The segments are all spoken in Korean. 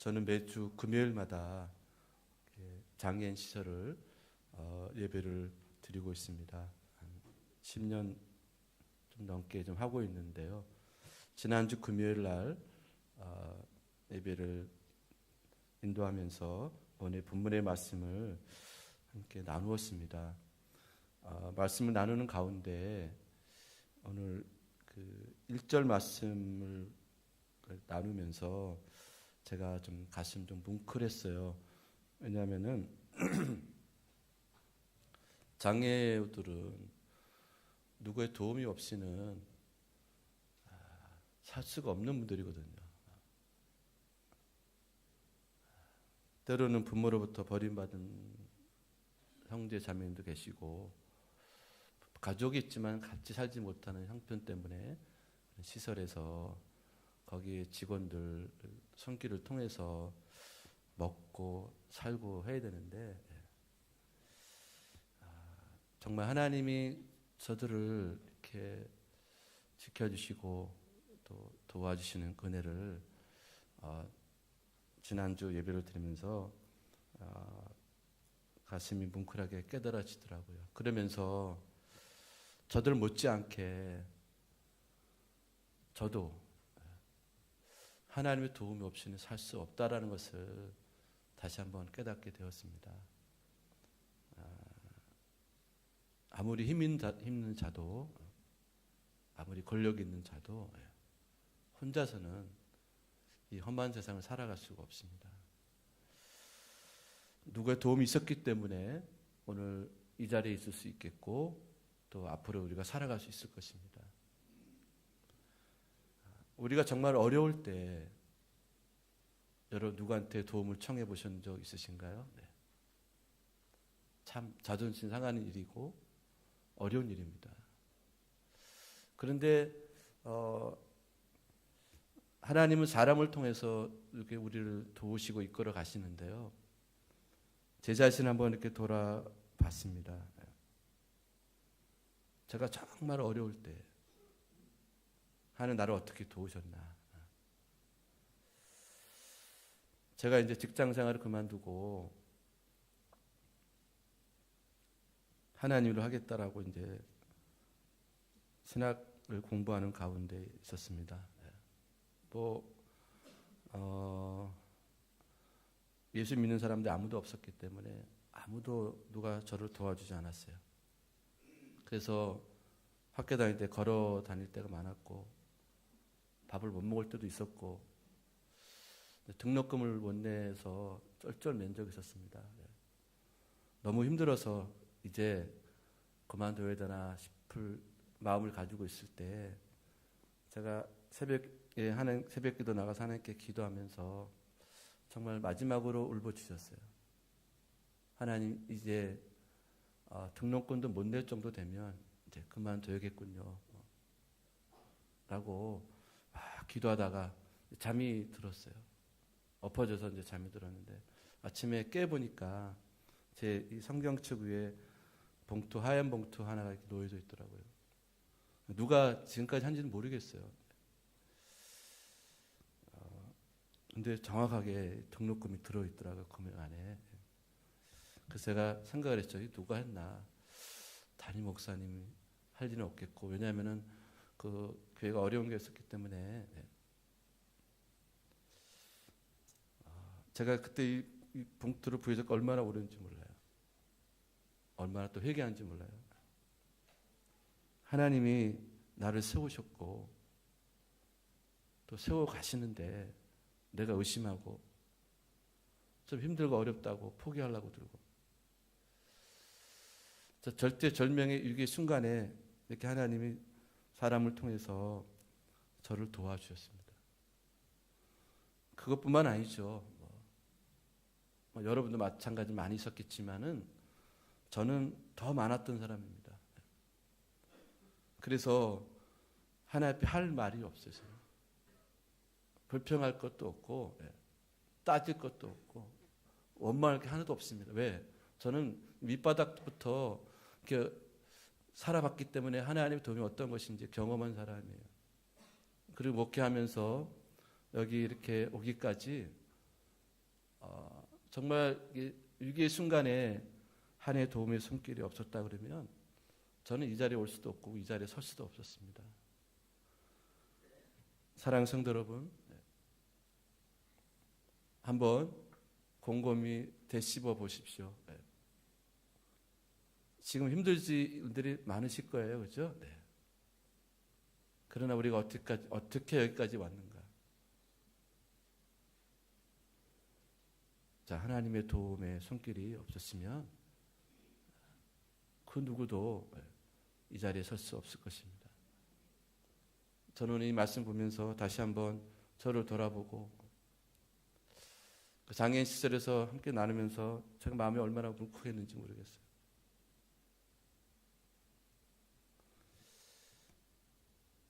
저는 매주 금요일마다 장애인 시설을 예배를 드리고 있습니다. 한 10년 좀 넘게 좀 하고 있는데요. 지난주 금요일 날 예배를 인도하면서 오늘 본문의 말씀을 함께 나누었습니다. 말씀을 나누는 가운데 오늘 그 1절 말씀을 나누면서 제가 좀 가슴 좀 뭉클했어요. 왜냐하면은 장애우들은 누구의 도움이 없이는 살 수가 없는 분들이거든요. 때로는 부모로부터 버림받은 형제 자매님도 계시고 가족이 있지만 같이 살지 못하는 형편 때문에 시설에서 거기 직원들 손길을 통해서 먹고 살고 해야 되는데 정말 하나님이 저들을 이렇게 지켜주시고 또 도와주시는 은혜를 지난주 예배를 드리면서 가슴이 뭉클하게 깨달아지더라고요. 그러면서 저들 못지않게 저도 하나님의 도움이 없이는 살 수 없다라는 것을 다시 한번 깨닫게 되었습니다. 아무리 힘 있는 자도 아무리 권력 있는 자도 혼자서는 이 험한 세상을 살아갈 수가 없습니다. 누구의 도움이 있었기 때문에 오늘 이 자리에 있을 수 있겠고 또 앞으로 우리가 살아갈 수 있을 것입니다. 우리가 정말 어려울 때 여러분 누구한테 도움을 청해 보신 적 있으신가요? 네. 참 자존심 상하는 일이고 어려운 일입니다. 그런데 하나님은 사람을 통해서 이렇게 우리를 도우시고 이끌어 가시는데요. 제 자신을 한번 이렇게 돌아봤습니다. 제가 정말 어려울 때 하나님 나를 어떻게 도우셨나. 제가 이제 직장 생활을 그만두고 하나님으로 하겠다라고 이제 신학을 공부하는 가운데 있었습니다. 예수 믿는 사람들 아무도 없었기 때문에 아무도 누가 저를 도와주지 않았어요. 그래서 학교 다닐 때 걸어 다닐 때가 많았고 밥을 못 먹을 때도 있었고 등록금을 못 내서 쩔쩔맨 적이 있었습니다. 너무 힘들어서 이제 그만둬야 되나 싶을 마음을 가지고 있을 때 제가 새벽 기도 나가서 하나님께 기도하면서 정말 마지막으로 울부짖었어요. 하나님 이제 등록금도 못 낼 정도 되면 이제 그만둬야겠군요. 라고 기도하다가 잠이 들었어요. 엎어져서 이제 잠이 들었는데 아침에 깨보니까 제 이 성경책 위에 봉투, 하얀 봉투 하나가 이렇게 놓여져 있더라고요. 누가 지금까지 한지는 모르겠어요. 근데 정확하게 등록금이 들어있더라고요. 금액 안에. 그래서 제가 생각을 했죠. 누가 했나. 담임 목사님이 할 일은 없겠고. 왜냐하면은 그 교회가 어려운 교회였었기 때문에. 제가 그때 이 봉투를 부여잡고 얼마나 오랬는지 몰라요. 얼마나 또 회개한지 몰라요. 하나님이 나를 세우셨고 또 세워 가시는데 내가 의심하고 좀 힘들고 어렵다고 포기하려고 들고 절대절명의 위기 순간에 이렇게 하나님이 사람을 통해서 저를 도와주셨습니다. 그것뿐만 아니죠. 여러분도 마찬가지 많이 있었겠지만은 저는 더 많았던 사람입니다. 그래서 하나님 앞에 할 말이 없어서요. 불평할 것도 없고 따질 것도 없고 원망할 게 하나도 없습니다. 왜? 저는 밑바닥부터 이렇게 살아봤기 때문에 하나님의 도움이 어떤 것인지 경험한 사람이에요. 그리고 목회하면서 여기 이렇게 오기까지 정말 위기의 순간에 하나님의 도움의 손길이 없었다 그러면 저는 이 자리에 올 수도 없고 이 자리에 설 수도 없었습니다. 사랑하는 성도 여러분, 한번 곰곰이 되씹어 보십시오. 지금 힘들지 일들이 많으실 거예요, 그렇죠? 네. 그러나 우리가 어떻게 여기까지 왔는가? 자, 하나님의 도움의 손길이 없었으면 그 누구도 이 자리에 설 수 없을 것입니다. 저는 이 말씀 보면서 다시 한번 저를 돌아보고 그 장애인 시절에서 함께 나누면서 제가 마음이 얼마나 울컥했는지 모르겠어요.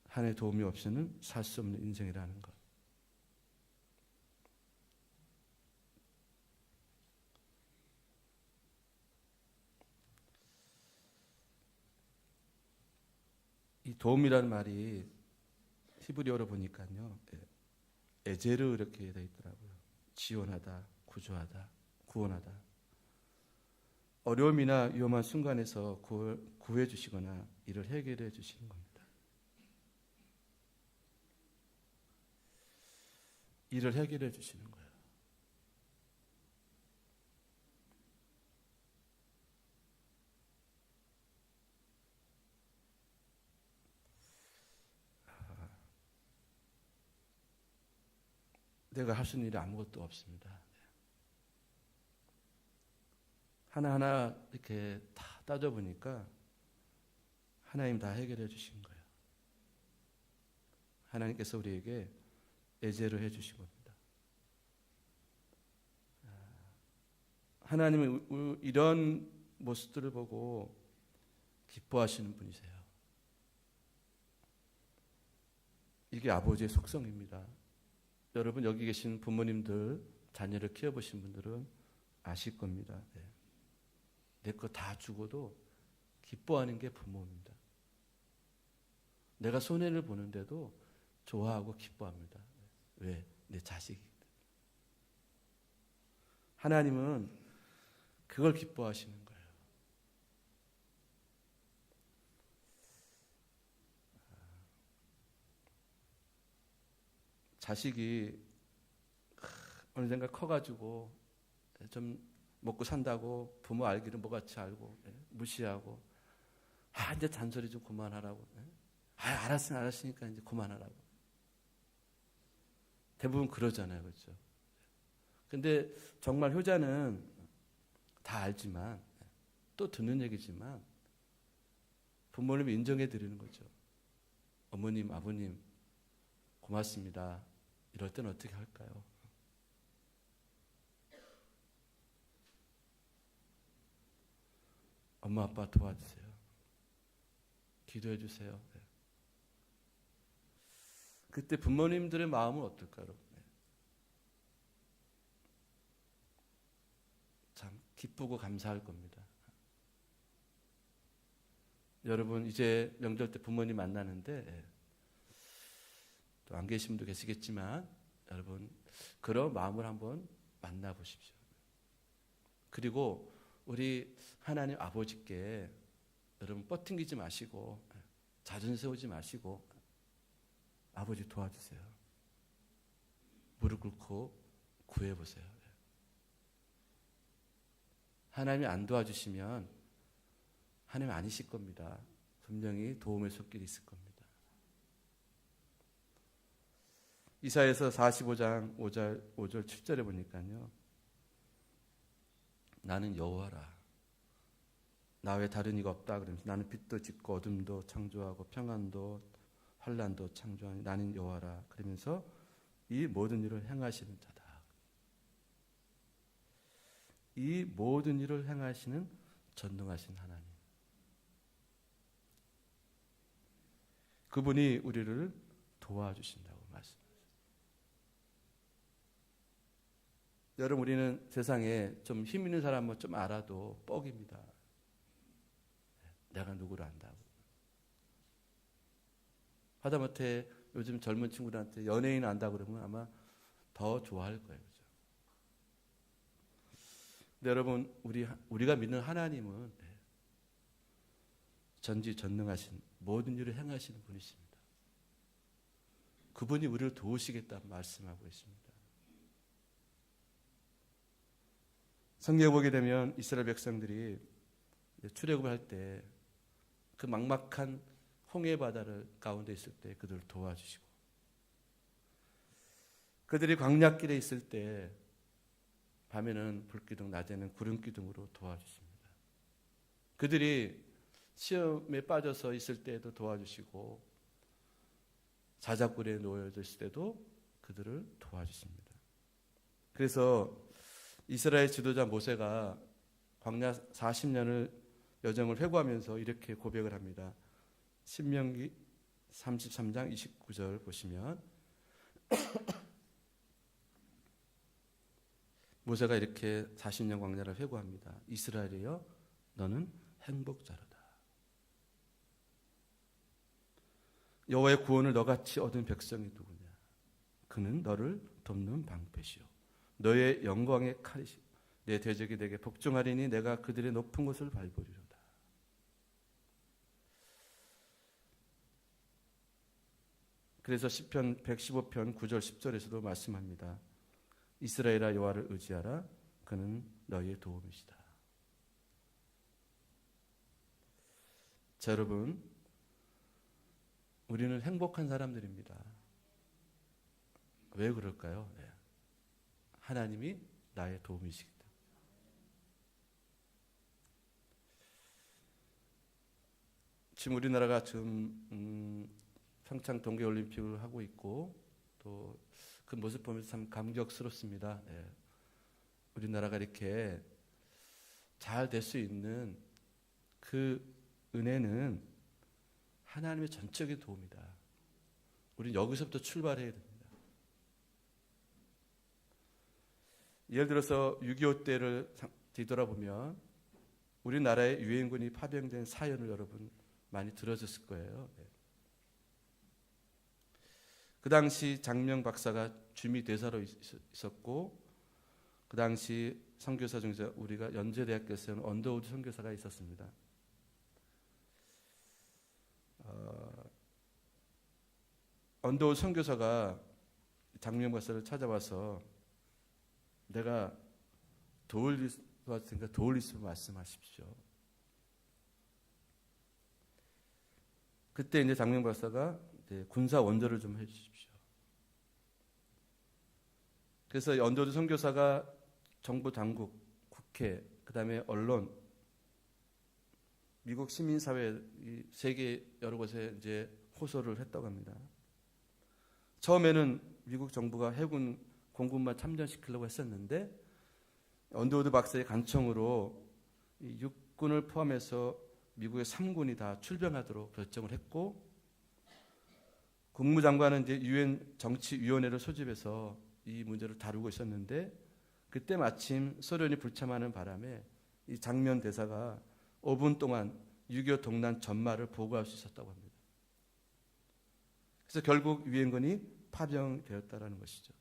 하나님의 도움이 없이는 살 수 없는 인생이라는 것. 이 도움이라는 말이 히브리어로 보니까요, 에제르 이렇게 되어 있더라고요. 지원하다, 구조하다, 구원하다. 어려움이나 위험한 순간에서 구해 주시거나 이를 해결해 주시는 겁니다. 이를 해결해 주시는 거예요. 내가 할 수 있는 일이 아무것도 없습니다. 하나하나 이렇게 다 따져보니까 하나님 다 해결해 주신 거예요. 하나님께서 우리에게 예제를 해 주신 겁니다. 하나님은 이런 모습들을 보고 기뻐하시는 분이세요. 이게 아버지의 속성입니다. 여러분 여기 계신 부모님들 자녀를 키워보신 분들은 아실 겁니다. 내 거 다 주고도 기뻐하는 게 부모입니다. 내가 손해를 보는데도 좋아하고 기뻐합니다. 왜? 내 자식이기 때문에. 하나님은 그걸 기뻐하시는 거예요. 자식이 어느샌가 커가지고 좀 먹고 산다고 부모 알기를 뭐같이 알고 무시하고 이제 잔소리 좀 그만하라고 알았으니까 이제 그만하라고 대부분 그러잖아요, 그렇죠? 근데 정말 효자는 다 알지만 또 듣는 얘기지만 부모님을 인정해 드리는 거죠. 어머님, 아버님 고맙습니다. 이럴 때는 어떻게 할까요? 엄마 아빠 도와주세요. 기도해 주세요. 그때 부모님들의 마음은 어떨까요? 참 기쁘고 감사할 겁니다. 여러분 이제 명절 때 부모님 만나는데 또 안 계신 분도 계시겠지만 여러분 그런 마음을 한번 만나보십시오. 그리고 우리 하나님 아버지께 여러분 뻗팅기지 마시고 자존심 세우지 마시고 아버지 도와주세요. 무릎 꿇고 구해보세요. 하나님이 안 도와주시면 하나님 아니실 겁니다. 분명히 도움의 손길이 있을 겁니다. 이사야서 45장 5절 7절에 보니까요. 나는 여호와라. 나 외 다른 이가 없다 그러면서 나는 빛도 짓고 어둠도 창조하고 평안도 환란도 창조하니 나는 여호와라. 그러면서 이 모든 일을 행하시는 자다. 이 모든 일을 행하시는 전능하신 하나님. 그분이 우리를 도와주신다고 말씀하셨어요. 여러분 우리는 세상에 좀 힘 있는 사람은 좀 알아도 뻑입니다. 내가 누구를 안다고. 하다못해 요즘 젊은 친구들한테 연예인 안다고 그러면 아마 더 좋아할 거예요. 그죠? 근데 여러분, 우리가 믿는 하나님은 전지전능하신 모든 일을 행하시는 분이십니다. 그분이 우리를 도우시겠다 말씀하고 있습니다. 성경에 보게 되면 이스라엘 백성들이 출애굽을 할 때 그 막막한 홍해 바다를 가운데 있을 때 그들을 도와주시고, 그들이 광야길에 있을 때 밤에는 불기둥, 낮에는 구름기둥으로 도와주십니다. 그들이 시험에 빠져서 있을 때에도 도와주시고, 사자굴에 놓여져 있을 때도 그들을 도와주십니다. 그래서 이스라엘 지도자 모세가 광야 40년을 여정을 회고하면서 이렇게 고백을 합니다. 신명기 33장 29절 보시면 모세가 이렇게 40년 광야를 회고합니다. 이스라엘이여, 너는 행복자로다. 여호와의 구원을 너같이 얻은 백성이 누구냐? 그는 너를 돕는 방패시오, 너의 영광의 칼이시오. 내 대적이 내게 복종하리니 내가 그들의 높은 곳을 밟으리로다. 그래서 시편 115편 9절 10절에서도 말씀합니다. 이스라엘아, 여호와를 의지하라. 그는 너희의 도움이시다. 자, 여러분, 우리는 행복한 사람들입니다. 왜 그럴까요? 하나님이 나의 도움이시기 때문에. 지금 우리나라가 평창 동계올림픽을 하고 있고, 또 그 모습 보면서 참 감격스럽습니다. 우리나라가 이렇게 잘 될 수 있는 그 은혜는 하나님의 전적인 도움이다. 우리는 여기서부터 출발해야 됩니다. 예를 들어서 6.25 때를 뒤돌아보면 우리나라에 유엔군이 파병된 사연을 여러분 많이 들어줬을 거예요. 그 당시 장명 박사가 주미 대사로 있었고, 그 당시 선교사 중에서 우리가 연세대학교에서는 언더우드 선교사가 있었습니다. 언더우드 선교사가 장명 박사를 찾아와서 내가 도울 일 있으면 말씀하십시오. 그때 이제 장명 박사가 군사 원조를 좀 해주십시오. 그래서 언더우드 선교사가 정부 당국, 국회, 그 다음에 언론, 미국 시민사회, 세계 여러 곳에 이제 호소를 했다고 합니다. 처음에는 미국 정부가 해군 공군만 참전시키려고 했었는데 언더우드 박사의 간청으로 육군을 포함해서 미국의 3군이 다 출병하도록 결정을 했고, 국무장관은 이제 유엔 정치위원회를 소집해서 이 문제를 다루고 있었는데, 그때 마침 소련이 불참하는 바람에 이 장면 대사가 5분 동안 6.25 동란 전말을 보고할 수 있었다고 합니다. 그래서 결국 유엔군이 파병되었다라는 것이죠.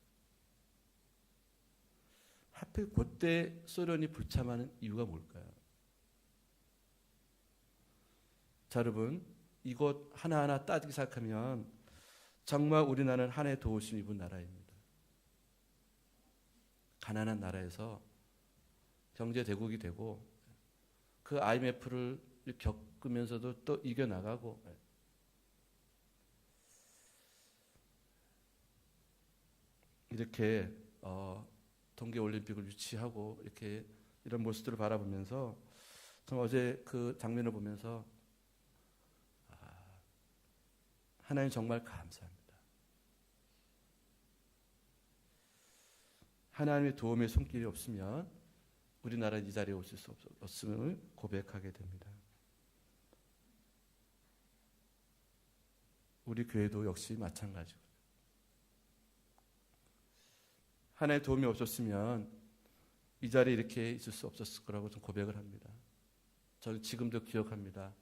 하필 그때 소련이 불참하는 이유가 뭘까요? 자, 여러분, 이것 하나하나 따지기 시작하면 정말 우리나라는 한 해 도우심 입은 나라입니다. 가난한 나라에서 경제 대국이 되고, 그 IMF를 겪으면서도 또 이겨나가고, 이렇게 동계올림픽을 유치하고 이렇게 이런 모습들을 바라보면서 전 어제 그 장면을 보면서 하나님 정말 감사합니다. 하나님의 도움의 손길이 없으면 우리나라는 이 자리에 오실 수 없음을 고백하게 됩니다. 우리 교회도 역시 마찬가지고, 하나님의 도움이 없었으면 이 자리에 이렇게 있을 수 없었을 거라고 좀 고백을 합니다. 저는 지금도 기억합니다.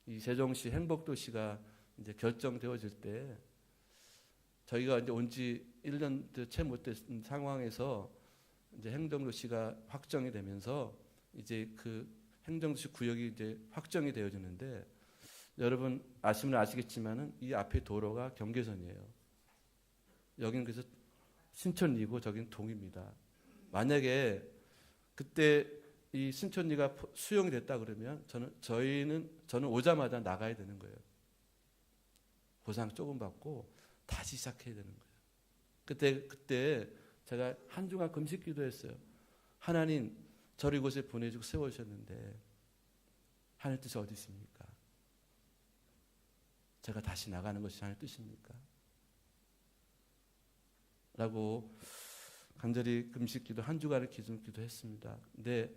이 세종시 행복도시가 이제 결정되어질 때 저희가 이제 온 지 1년도 채 못 된 상황에서 이제 행정도시가 확정이 되면서 이제 그 행정도시 구역이 이제 확정이 되어지는데, 여러분 아시면 아시겠지만은 이 앞에 도로가 경계선이에요. 여긴 그래서 신천리고 저긴 동입니다. 만약에 그때 이 신천리가 수용이 됐다 그러면 저는 오자마자 나가야 되는 거예요. 보상 조금 받고 다시 시작해야 되는 거예요. 그때 제가 한 주간 금식 기도했어요. 하나님, 저를 이곳에 보내주고 세워주셨는데 하나님 뜻이 어디 있습니까? 제가 다시 나가는 것이 하나님 뜻입니까? 라고 간절히 금식 기도 한 주간을 기도했습니다. 근데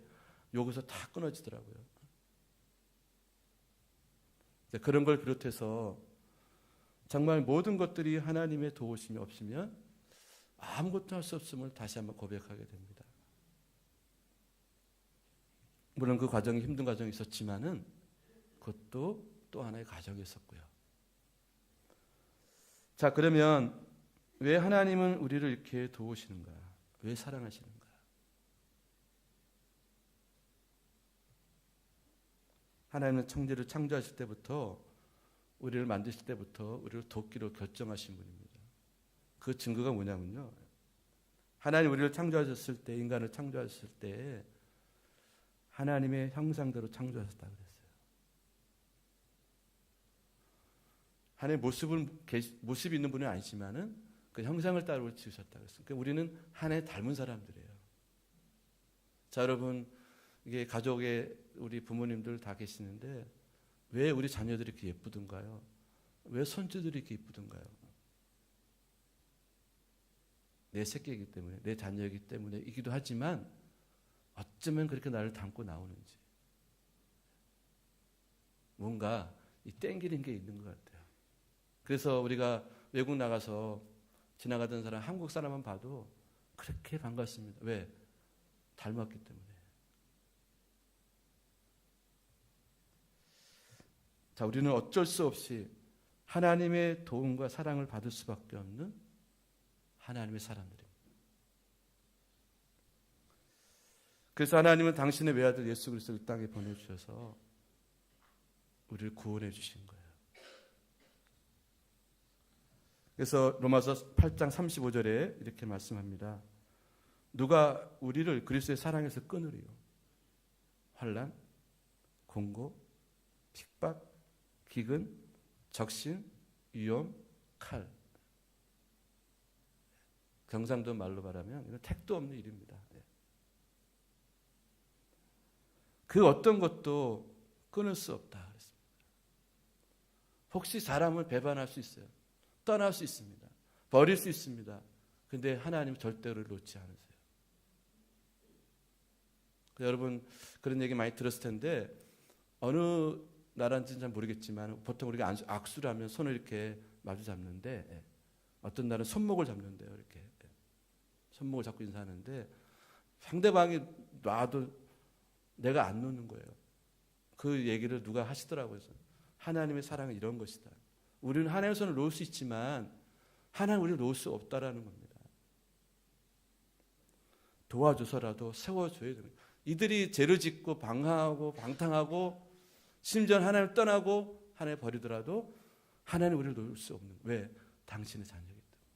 여기서 다 끊어지더라고요. 그런 걸 비롯해서 정말 모든 것들이 하나님의 도우심이 없으면 아무것도 할 수 없음을 다시 한번 고백하게 됩니다. 물론 그 과정이 힘든 과정이 있었지만은 그것도 또 하나의 과정이 있었고요. 자, 그러면 왜 하나님은 우리를 이렇게 도우시는가? 왜 사랑하시는가? 하나님은 천지를 창조하실 때부터, 우리를 만드실 때부터 우리를 돕기로 결정하신 분입니다. 그 증거가 뭐냐면요, 하나님 우리를 창조하셨을 때, 인간을 창조하셨을 때 하나님의 형상대로 창조하셨다 그랬어요. 하나님의 모습이 있는 분은 아니지만은 그 형상을 따로 지으셨다 그랬어요. 그러니까 우리는 하나님 닮은 사람들이에요. 자, 여러분, 이게 가족에 우리 부모님들 다 계시는데 왜 우리 자녀들이 이렇게 예쁘던가요? 왜 손주들이 이렇게 예쁘던가요? 내 새끼이기 때문에, 내 자녀이기 때문에이기도 하지만 어쩌면 그렇게 나를 닮고 나오는지 뭔가 이 땡기는 게 있는 것 같아요. 그래서 우리가 외국 나가서 지나가던 사람, 한국 사람만 봐도 그렇게 반갑습니다. 왜? 닮았기 때문에. 자, 우리는 어쩔 수 없이 하나님의 도움과 사랑을 받을 수밖에 없는 하나님의 사람들입니다. 그래서 하나님은 당신의 외아들 예수 그리스도를 땅에 보내주셔서 우리를 구원해 주신 거예요. 그래서 로마서 8장 35절에 이렇게 말씀합니다. 누가 우리를 그리스도의 사랑에서 끊으리요? 환난, 공고, 핍박, 기근, 적신, 위험, 칼. 경상도 말로 말하면 이건 택도 없는 일입니다. 그 어떤 것도 끊을 수 없다 그랬습니다. 혹시 사람을 배반할 수 있어요. 떠날 수 있습니다. 버릴 수 있습니다. 근데 하나님은 절대로 놓지 않으세요. 여러분 그런 얘기 많이 들었을 텐데 어느 나라인지는 잘 모르겠지만 보통 우리가 악수를 하면 손을 이렇게 마주 잡는데 어떤 날은 손목을 잡는데요. 이렇게 손목을 잡고 인사하는데 상대방이 놔도 내가 안 놓는 거예요. 그 얘기를 누가 하시더라고요. 하나님의 사랑은 이런 것이다. 우리는 하나님의 손을 놓을 수 있지만 하나님 우리를 놓을 수 없다라는 겁니다. 도와줘서라도 세워줘야 됩니다. 이들이 죄를 짓고 방황하고 방탕하고 심지어 하나님을 떠나고 하나님을 버리더라도 하나님 우리를 놓을 수 없는. 왜? 당신의 자녀이기 때문에.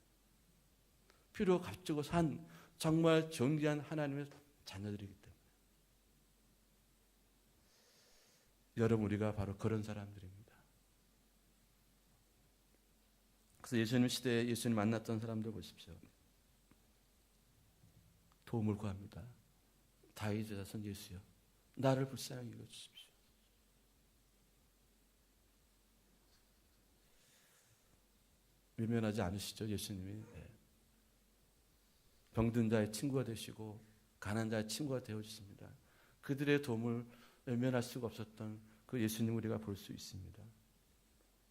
피로 값주고 산 정말 존귀한 하나님의 자녀들이기 때문에. 여러분 우리가 바로 그런 사람들입니다. 그래서 예수님 시대에 예수님 만났던 사람들 보십시오. 도움을 구합니다. 다윗의 자손 예수여, 나를 불쌍히 여겨주십시오. 외면하지 않으시죠, 예수님이. 병든 자의 친구가 되시고 가난한 자의 친구가 되어주십니다. 그들의 도움을 외면할 수가 없었던 그 예수님 우리가 볼 수 있습니다.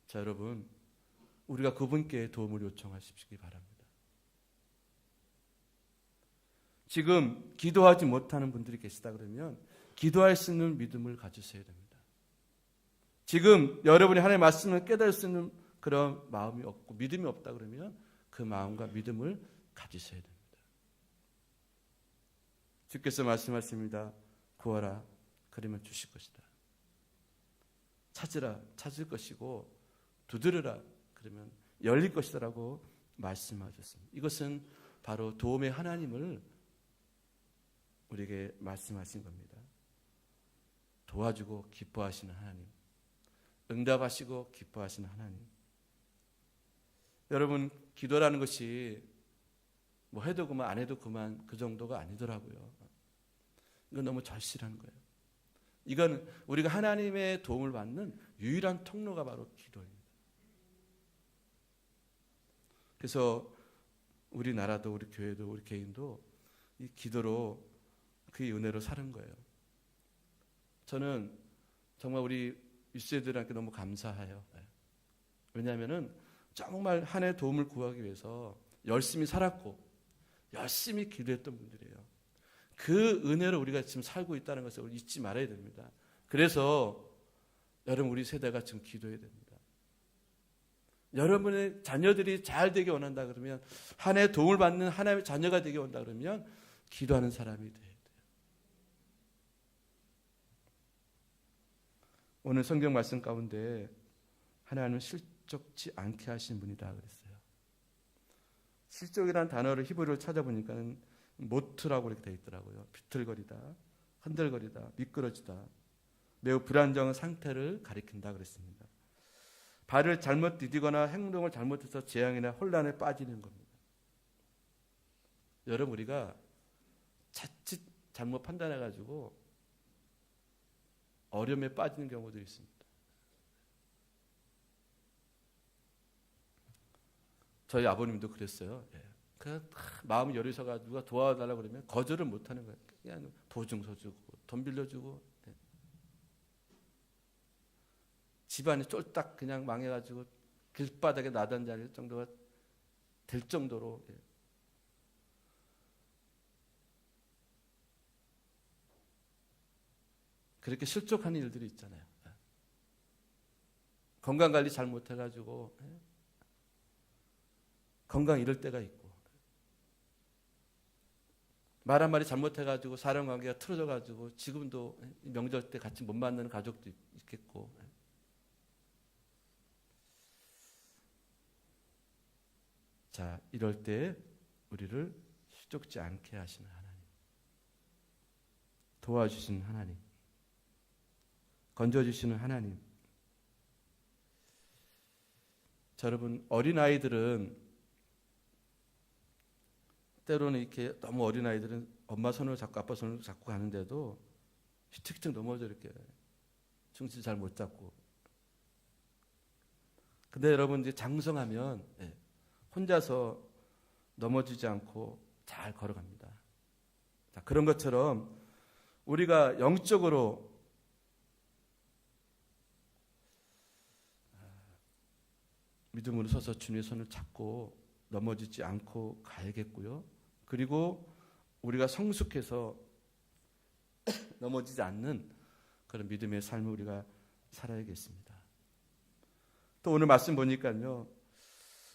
자, 여러분 우리가 그분께 도움을 요청하시기 바랍니다. 지금 기도하지 못하는 분들이 계시다 그러면 기도할 수 있는 믿음을 가지셔야 됩니다. 지금 여러분이 하나님의 말씀을 깨달을 수 있는 그런 마음이 없고 믿음이 없다 그러면 그 마음과 믿음을 가지셔야 됩니다. 주께서 말씀하십니다. 구하라, 그러면 주실 것이다. 찾으라, 찾을 것이고, 두드려라, 그러면 열릴 것이다라고 말씀하셨습니다. 이것은 바로 도움의 하나님을 우리에게 말씀하신 겁니다. 도와주고 기뻐하시는 하나님, 응답하시고 기뻐하시는 하나님. 여러분, 기도라는 것이 뭐 해도 그만 안 해도 그만 그 정도가 아니더라고요. 이건 너무 절실한 거예요. 이건 우리가 하나님의 도움을 받는 유일한 통로가 바로 기도입니다. 그래서 우리나라도 우리 교회도 우리 개인도 이 기도로 그 은혜로 사는 거예요. 저는 정말 우리 윗세들한테 너무 감사해요. 왜냐하면은 정말 한 해 도움을 구하기 위해서 열심히 살았고 열심히 기도했던 분들이에요. 그 은혜로 우리가 지금 살고 있다는 것을 잊지 말아야 됩니다. 그래서 여러분, 우리 세대가 지금 기도해야 됩니다. 여러분의 자녀들이 잘 되게 원한다 그러면, 한 해 도움을 받는 하나님의 자녀가 되게 원한다 그러면 기도하는 사람이 돼야 돼요. 오늘 성경 말씀 가운데 하나님은 실족지 않게 하신 분이다 그랬어요. 실족이라는 단어를 히브리어로 찾아보니까는 모트라고 이렇게 되어 있더라고요. 비틀거리다, 흔들거리다, 미끄러지다, 매우 불안정한 상태를 가리킨다 그랬습니다. 발을 잘못 디디거나 행동을 잘못해서 재앙이나 혼란에 빠지는 겁니다. 여러분, 우리가 자칫 잘못 판단해가지고 어려움에 빠지는 경우도 있습니다. 저희 아버님도 그랬어요. 그 마음이 여리서가 누가 도와달라고 그러면 거절을 못하는 거예요. 그냥 보증서 주고 돈 빌려주고, 집안이 쫄딱 그냥 망해가지고 길바닥에 나단 자릴 정도가 될 정도로. 그렇게 실족하는 일들이 있잖아요. 건강관리 잘 못해가지고 건강 잃을 때가 있고, 말 한마디 잘못해가지고 사람관계가 틀어져가지고 지금도 명절 때 같이 못 만나는 가족도 있겠고. 자, 이럴 때 우리를 실족지 않게 하시는 하나님, 도와주시는 하나님, 건져주시는 하나님. 자, 여러분, 어린아이들은 때로는 이렇게 너무 어린아이들은 엄마 손을 잡고 아빠 손을 잡고 가는데도 휘청휘청 넘어져, 이렇게 중심 잘 못 잡고. 근데 여러분, 이제 장성하면 혼자서 넘어지지 않고 잘 걸어갑니다. 자, 그런 것처럼 우리가 영적으로 믿음으로 서서 주님의 손을 잡고 넘어지지 않고 가야겠고요. 그리고 우리가 성숙해서 넘어지지 않는 그런 믿음의 삶을 우리가 살아야겠습니다. 또 오늘 말씀 보니까요,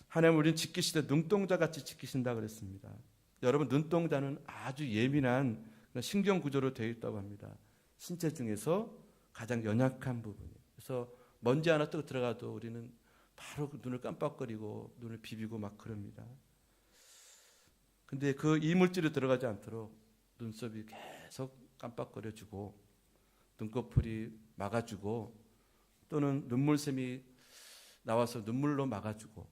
하나님 우리는 지키시되 눈동자같이 지키신다 그랬습니다. 여러분, 눈동자는 아주 예민한 신경 구조로 되어 있다고 합니다. 신체 중에서 가장 연약한 부분이에요. 그래서 먼지 하나 뜨고 들어가도 우리는 바로 눈을 깜빡거리고 눈을 비비고 막 그럽니다. 근데 그 이물질이 들어가지 않도록 눈썹이 계속 깜빡거려주고, 눈꺼풀이 막아주고, 또는 눈물샘이 나와서 눈물로 막아주고,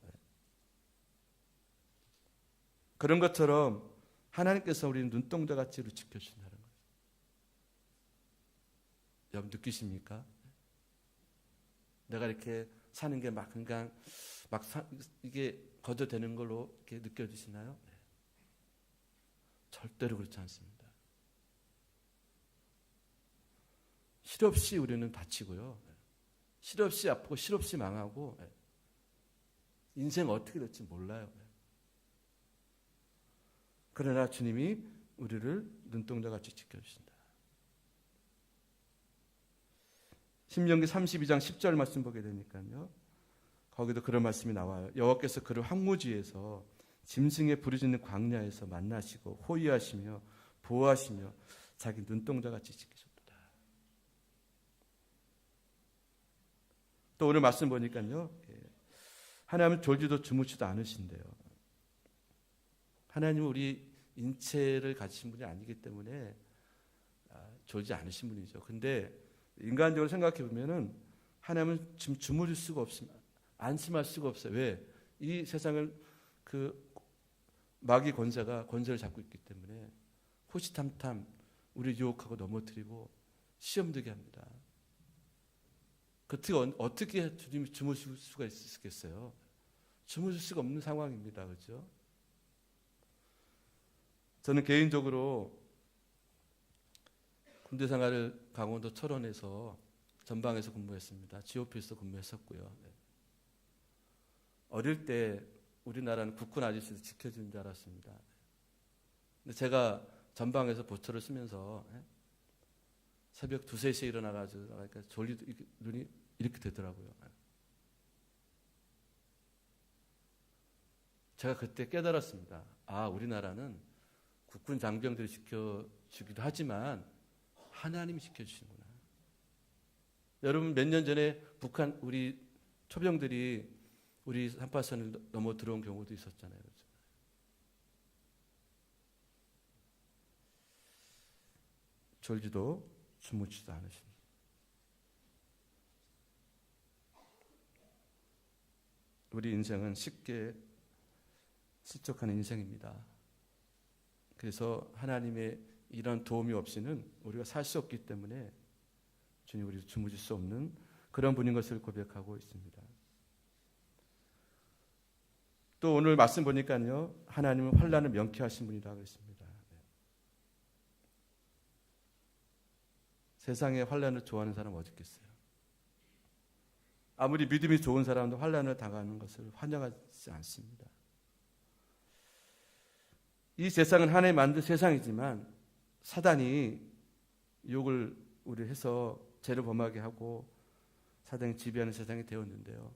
그런 것처럼 하나님께서 우리는 눈동자같이로 지켜주신다는 거예요. 여러분, 느끼십니까? 내가 이렇게 사는 게 막 그냥 이게 거저되는 걸로 이렇게 느껴지시나요? 네. 절대로 그렇지 않습니다. 실없이 우리는 다치고요. 실없이 아프고 실없이 망하고, 인생 어떻게 될지 몰라요. 그러나 주님이 우리를 눈동자같이 지켜주신다. 신명기 32장 10절 말씀 보게 되니까요, 거기도 그런 말씀이 나와요. 여호와께서 그를 황무지에서 짐승의 부르짖는 광야에서 만나시고 호위하시며 보호하시며 자기 눈동자같이 지키셨도다. 또 오늘 말씀 보니까요, 하나님은 졸지도 주무시도 않으신대요. 하나님은 우리 인체를 가지신 분이 아니기 때문에 졸지 않으신 분이죠. 근데 인간적으로 생각해 보면은 하나님은 지금 주무실 수가 없습니다. 안심할 수가 없어요. 왜? 이 세상을 그 마귀 권세가 권세를 잡고 있기 때문에 호시탐탐 우리 유혹하고 넘어뜨리고 시험 들게 합니다. 어떻게 주님이 주무실 수가 있겠어요? 주무실 수가 없는 상황입니다. 그렇죠? 저는 개인적으로 군대 생활을 강원도 철원에서 전방에서 근무했습니다. GOP에서 근무했었고요. 어릴 때 우리나라는 국군 아저씨도 지켜주는 줄 알았습니다. 근데 제가 전방에서 보초를 쓰면서 새벽 2, 3시에 일어나가지고 그러니까 졸리도 눈이 이렇게 되더라고요. 제가 그때 깨달았습니다. 아, 우리나라는 국군 장병들이 지켜주기도 하지만 하나님이 지켜주시는구나. 여러분 몇 년 전에 북한 우리 초병들이 우리 한파선을 넘어 들어온 경우도 있었잖아요. 그렇죠? 졸지도 주무지도 않으십니다. 우리 인생은 쉽게 실족하는 인생입니다. 그래서 하나님의 이런 도움이 없이는 우리가 살 수 없기 때문에 주님 우리를 주무실 수 없는 그런 분인 것을 고백하고 있습니다. 또 오늘 말씀 보니까요, 하나님은 환난을 명쾌하신 분이라고 했습니다. 세상에 환난을 좋아하는 사람 어디 있겠어요? 아무리 믿음이 좋은 사람도 환난을 당하는 것을 환영하지 않습니다. 이 세상은 하나님 만든 세상이지만 사단이 욕을 우리 해서 죄를 범하게 하고 사단이 지배하는 세상이 되었는데요.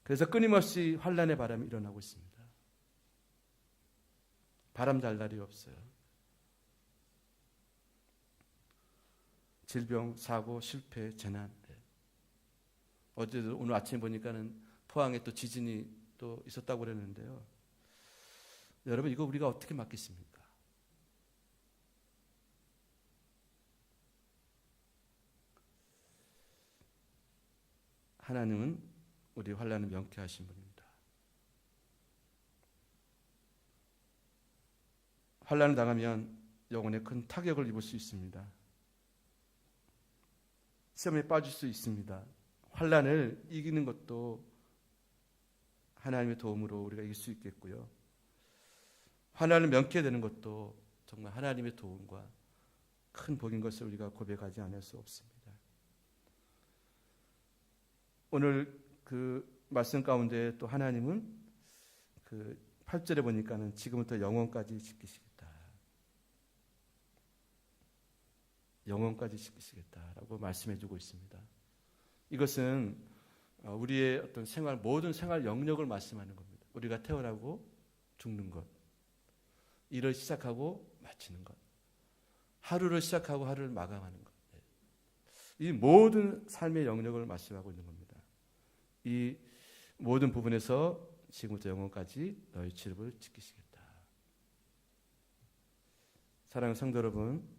그래서 끊임없이 환난의 바람이 일어나고 있습니다. 바람 잘 날이 없어요. 질병, 사고, 실패, 재난. 오늘 아침에 보니까는 포항에 또 지진이 또 있었다고 그랬는데요. 여러분 이거 우리가 어떻게 막겠습니까? 하나님은 우리 환난을 명쾌하신 분입니다. 환난을 당하면 영혼에 큰 타격을 입을 수 있습니다. 시험에 빠질 수 있습니다. 환난을 이기는 것도 하나님의 도움으로 우리가 이길 수 있겠고요. 환난을 면케되는 것도 정말 하나님의 도움과 큰 복인 것을 우리가 고백하지 않을 수 없습니다. 오늘 그 말씀 가운데 또 하나님은 그 8절에 보니까는 지금부터 영원까지 지키시겠다. 영원까지 지키시겠다라고 말씀해주고 있습니다. 이것은 우리의 어떤 생활, 모든 생활 영역을 말씀하는 겁니다. 우리가 태어나고 죽는 것, 일을 시작하고 마치는 것, 하루를 시작하고 하루를 마감하는 것, 이 모든 삶의 영역을 말씀하고 있는 겁니다. 이 모든 부분에서 지금부터 영원까지 너희 칠업을 지키시겠다. 사랑하는 성도 여러분,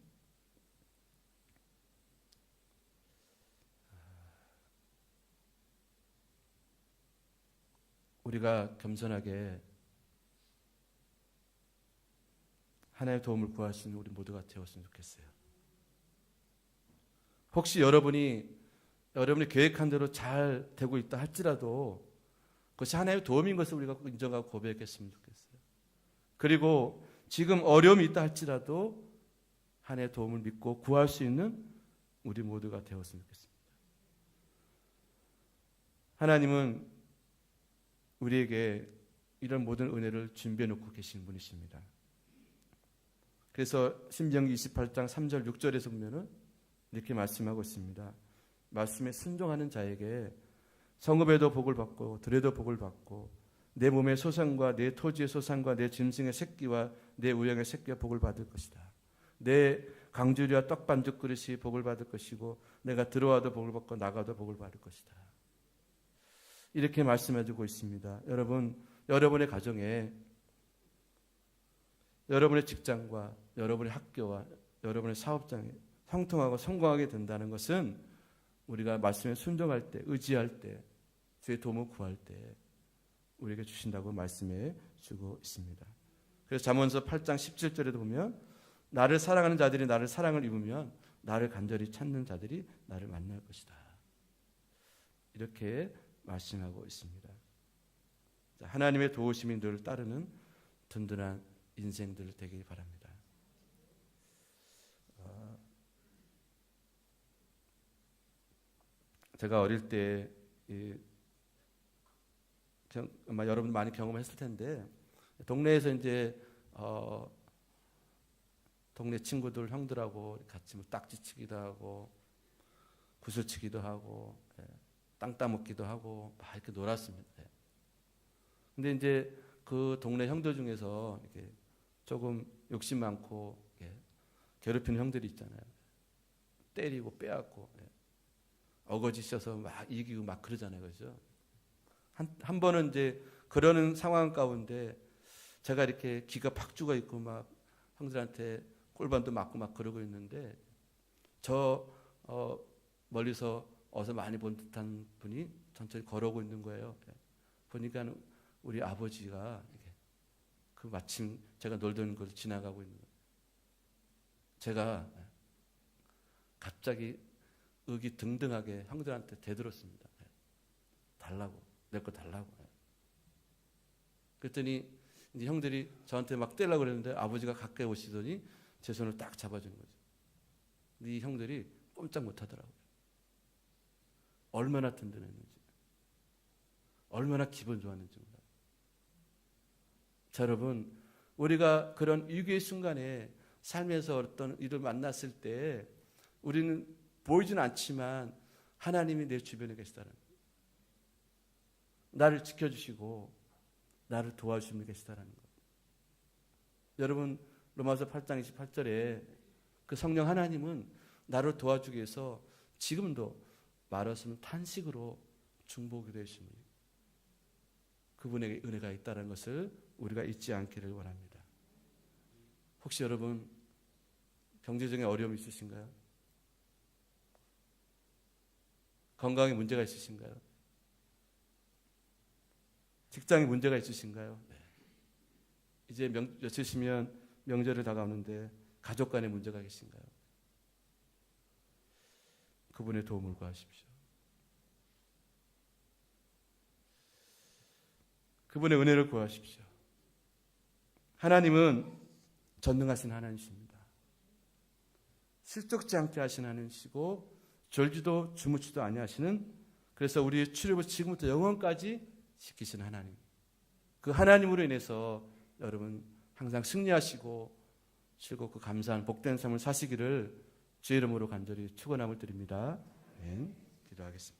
우리가 겸손하게 하나님의 도움을 구할 수 있는 우리 모두가 되었으면 좋겠어요. 혹시 여러분이 계획한 대로 잘 되고 있다 할지라도 그것이 하나님의 도움인 것을 우리가 인정하고 고백했으면 좋겠어요. 그리고 지금 어려움이 있다 할지라도 하나님의 도움을 믿고 구할 수 있는 우리 모두가 되었으면 좋겠습니다. 하나님은 우리에게 이런 모든 은혜를 준비해 놓고 계신 분이십니다. 그래서 신명기 28장 3절 6절에서 보면은 이렇게 말씀하고 있습니다. 말씀에 순종하는 자에게 성읍에도 복을 받고 들에도 복을 받고 내 몸의 소산과 내 토지의 소산과 내 짐승의 새끼와 내 우양의 새끼가 복을 받을 것이다. 내 강주리와 떡 반죽 그릇이 복을 받을 것이고 내가 들어와도 복을 받고 나가도 복을 받을 것이다. 이렇게 말씀해주고 있습니다. 여러분, 여러분의 가정에, 여러분의 직장과 여러분의 학교와 여러분의 사업장에 형통하고 성공하게 된다는 것은 우리가 말씀에 순종할 때, 의지할 때, 주의 도움을 구할 때 우리에게 주신다고 말씀해 주고 있습니다. 그래서 잠언서 8장 17절에도 보면 나를 사랑하는 자들이 나를 사랑을 입으면 나를 간절히 찾는 자들이 나를 만날 것이다. 이렇게 말씀하고 있습니다. 하나님의 도우심이 늘 따르는 든든한 인생들 되길 바랍니다. 제가 어릴 때 아마 여러분 많이 경험했을 텐데 동네에서 이제 동네 친구들 형들하고 같이 뭐 딱지치기도 하고 구슬치기도 하고 땅 따먹기도 하고 막 이렇게 놀았습니다. 근데 이제 그 동네 형들 중에서 이렇게 조금 욕심 많고 괴롭히는 형들이 있잖아요. 때리고 빼앗고 어거지 씌어서 막 이기고 막 그러잖아요, 그렇죠? 한 번은 이제 그러는 상황 가운데 제가 이렇게 기가 팍 죽어 있고 막 형들한테 꼴반도 맞고 막 그러고 있는데 저 멀리서 어서 많이 본 듯한 분이 천천히 걸어오고 있는 거예요. 보니까 우리 아버지가 그 마침 제가 놀던 곳을 지나가고 있는 거예요. 제가 갑자기 의기등등하게 형들한테 대들었습니다. 달라고, 내 거 달라고. 그랬더니 이제 형들이 저한테 막 떼려고 그랬는데 아버지가 가까이 오시더니 제 손을 딱 잡아준 거죠. 근데 이 형들이 꼼짝 못 하더라고요. 얼마나 든든했는지, 얼마나 기분 좋았는지 몰라요. 자, 여러분, 우리가 그런 위기의 순간에 삶에서 어떤 일을 만났을 때 우리는 보이지는 않지만 하나님이 내 주변에 계시다는 거예요. 나를 지켜주시고 나를 도와주시는 계시다는 거예요. 여러분, 로마서 8장 28절에 그 성령 하나님은 나를 도와주기 위해서 지금도 말없으면 탄식으로 중보기도 해주십니다. 그분에게 은혜가 있다는 것을 우리가 잊지 않기를 원합니다. 혹시 여러분 경제적인 어려움이 있으신가요? 건강에 문제가 있으신가요? 직장에 문제가 있으신가요? 네. 이제 며칠 쉬면 명절을 다가오는데 가족 간에 문제가 계신가요? 그분의 도움을 구하십시오. 그분의 은혜를 구하십시오. 하나님은 전능하신 하나님이십니다. 실족지 않게 하신 하나님이시고 졸지도 주무치도 아니하시는, 그래서 우리의 출애굽을 지금부터 영원까지 지키신 하나님. 그 하나님으로 인해서 여러분 항상 승리하시고 즐겁고 감사한 복된 삶을 사시기를 주의 이름으로 간절히 축원함을 드립니다. 아멘. 기도하겠습니다.